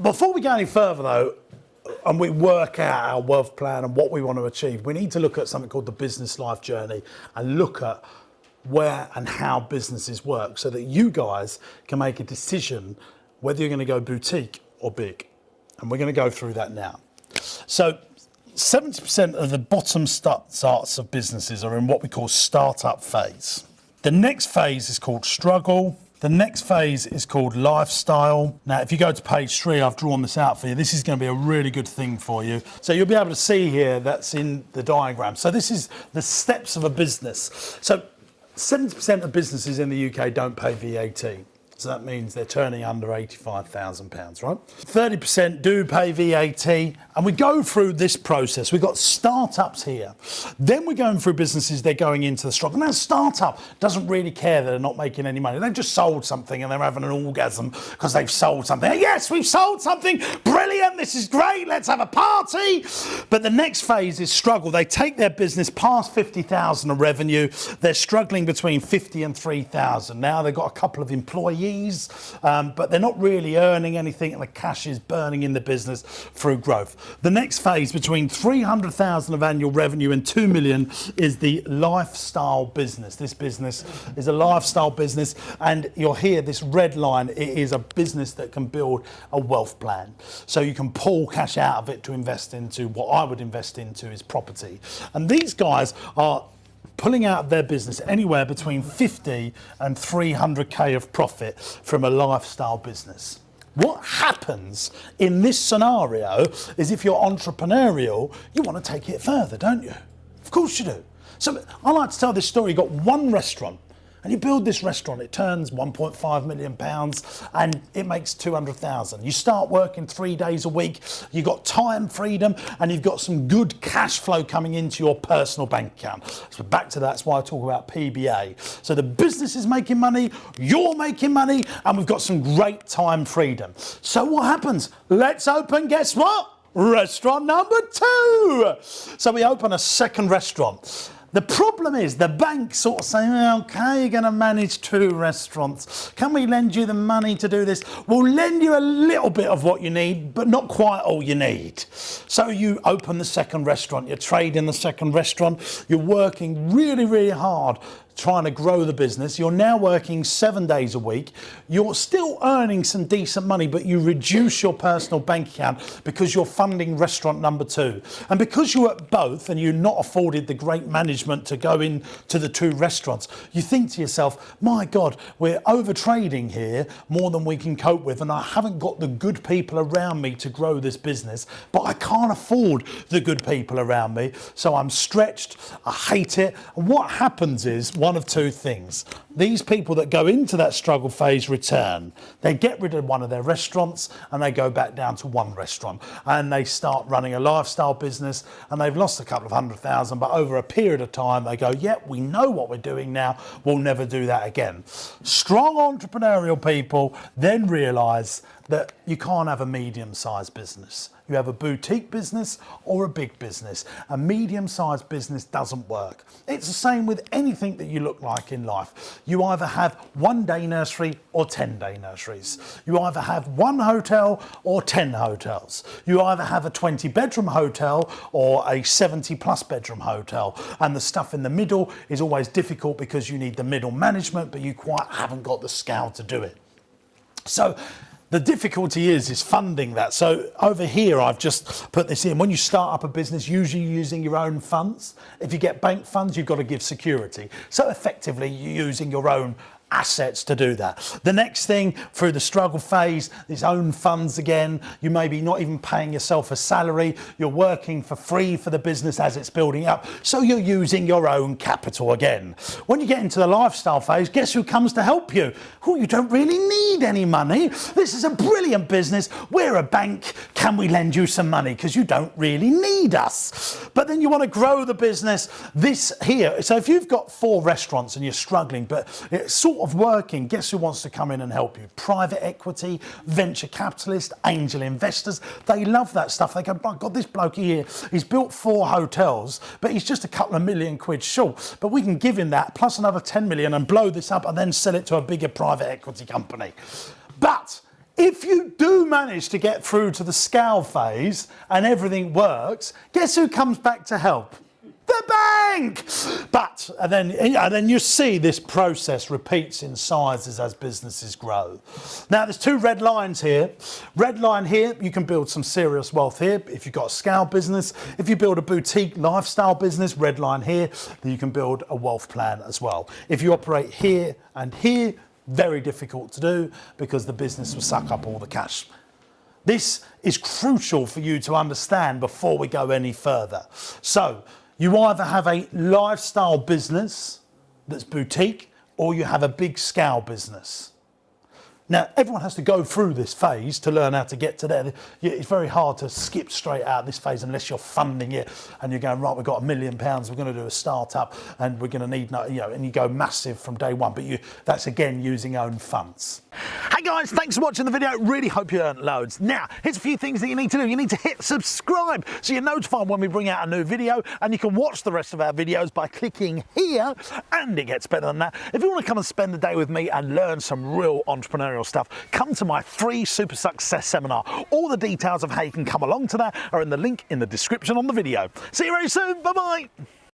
Before we go any further though, and we work out our wealth plan and what we want to achieve, we need to look at something called the business life journey and look at where and how businesses work so that you guys can make a decision whether you're going to go boutique or big. And we're going to go through that now. So 70% of the bottom starts of businesses are in what we call startup phase. The next phase is called struggle. The next phase is called lifestyle. Now, if you go to page 3, I've drawn this out for you. This is going to be a really good thing for you. So you'll be able to see here that's in the diagram. So this is the steps of a business. So 70% of businesses in the UK don't pay VAT. So that means they're turning under £85,000, right? 30% do pay VAT, and we go through this process. We've got startups here. Then we're going through businesses, they're going into the struggle. Now, a startup doesn't really care that they're not making any money. They've just sold something and they're having an orgasm because they've sold something. Yes, we've sold something. Brilliant. This is great. Let's have a party. But the next phase is struggle. They take their business past 50,000 of revenue. They're struggling between 50 and 3,000. Now they've got a couple of employees. But they're not really earning anything and the cash is burning in the business through growth. The next phase between 300,000 of annual revenue and 2 million is the lifestyle business. This business is a lifestyle business, and you'll hear this red line. It is a business that can build a wealth plan. So you can pull cash out of it to invest into what I would invest into is property. And these guys are pulling out of their business anywhere between 50 and 300k of profit from a lifestyle business. What happens in this scenario is if you're entrepreneurial, you want to take it further, don't you? Of course you do. So I like to tell this story. You've got one restaurant and you build this restaurant, it turns £1.5 million and it makes 200,000. You start working 3 days a week, you've got time freedom and you've got some good cash flow coming into your personal bank account. So back to that's why I talk about PBA. So the business is making money, you're making money, and we've got some great time freedom. So what happens? Let's open, guess what? Restaurant number 2. So we open a second restaurant. The problem is the bank sort of saying, okay, you're going to manage 2 restaurants. Can we lend you the money to do this? We'll lend you a little bit of what you need, but not quite all you need. So you open the second restaurant, you trade in the second restaurant, you're working really, really hard trying to grow the business. You're now working 7 days a week. You're still earning some decent money, but you reduce your personal bank account because you're funding restaurant number 2. And because you're at both and you're not afforded the great management to go into the 2 restaurants, you think to yourself, my God, we're over trading here more than we can cope with. And I haven't got the good people around me to grow this business, but I can't afford the good people around me. So I'm stretched. I hate it. And what happens is one of 2 things. These people that go into that struggle phase return. They get rid of one of their restaurants and they go back down to 1 restaurant and they start running a lifestyle business, and they've lost a couple of 100,000, but over a period of time they go, yep, we know what we're doing now, we'll never do that again. Strong entrepreneurial people then realise that you can't have a medium-sized business. You have a boutique business or a big business. A medium-sized business doesn't work. It's the same with anything that you look like in life. You either have 1-day nursery or 10-day nurseries. You either have 1 hotel or 10 hotels. You either have a 20-bedroom hotel or a 70-plus bedroom hotel. And the stuff in the middle is always difficult because you need the middle management, but you quite haven't got the scale to do it. So the difficulty is funding that. So over here, I've just put this in. When you start up a business, usually using your own funds. If you get bank funds, you've got to give security. So effectively, you're using your own assets to do that. The next thing through the struggle phase is own funds again. You may be not even paying yourself a salary. You're working for free for the business as it's building up. So you're using your own capital again. When you get into the lifestyle phase, guess who comes to help you? Oh, you don't really need any money. This is a brilliant business. We're a bank. Can we lend you some money? Because you don't really need us. But then you want to grow the business. This here. So if you've got 4 restaurants and you're struggling, but it's sort of working, guess who wants to come in and help you? Private equity, venture capitalists, angel investors. They love that stuff. They go, my God, this bloke here, he's built 4 hotels, but he's just a couple of million quid short. But we can give him that plus another 10 million and blow this up and then sell it to a bigger private equity company. But if you do manage to get through to the scale phase and everything works, guess who comes back to help? The bank! But, and then you see this process repeats in sizes as businesses grow. Now there's two red lines here. Red line here, you can build some serious wealth here if you've got a scale business. If you build a boutique lifestyle business, red line here, then you can build a wealth plan as well. If you operate here and here, very difficult to do because the business will suck up all the cash. This is crucial for you to understand before we go any further. So, you either have a lifestyle business that's boutique or you have a big scale business. Now, everyone has to go through this phase to learn how to get to there. It's very hard to skip straight out this phase unless you're funding it and you're going, right, we've got £1 million, we're going to do a startup and we're going to need, and you go massive from day one. But that's again using own funds. Hey guys, thanks for watching the video. Really hope you learned loads. Now, here's a few things that you need to do. You need to hit subscribe so you're notified when we bring out a new video, and you can watch the rest of our videos by clicking here, and it gets better than that. If you want to come and spend the day with me and learn some real entrepreneurial stuff, come to my free Super Success Seminar. All the details of how you can come along to that are in the link in the description on the video. See you very soon. Bye-bye.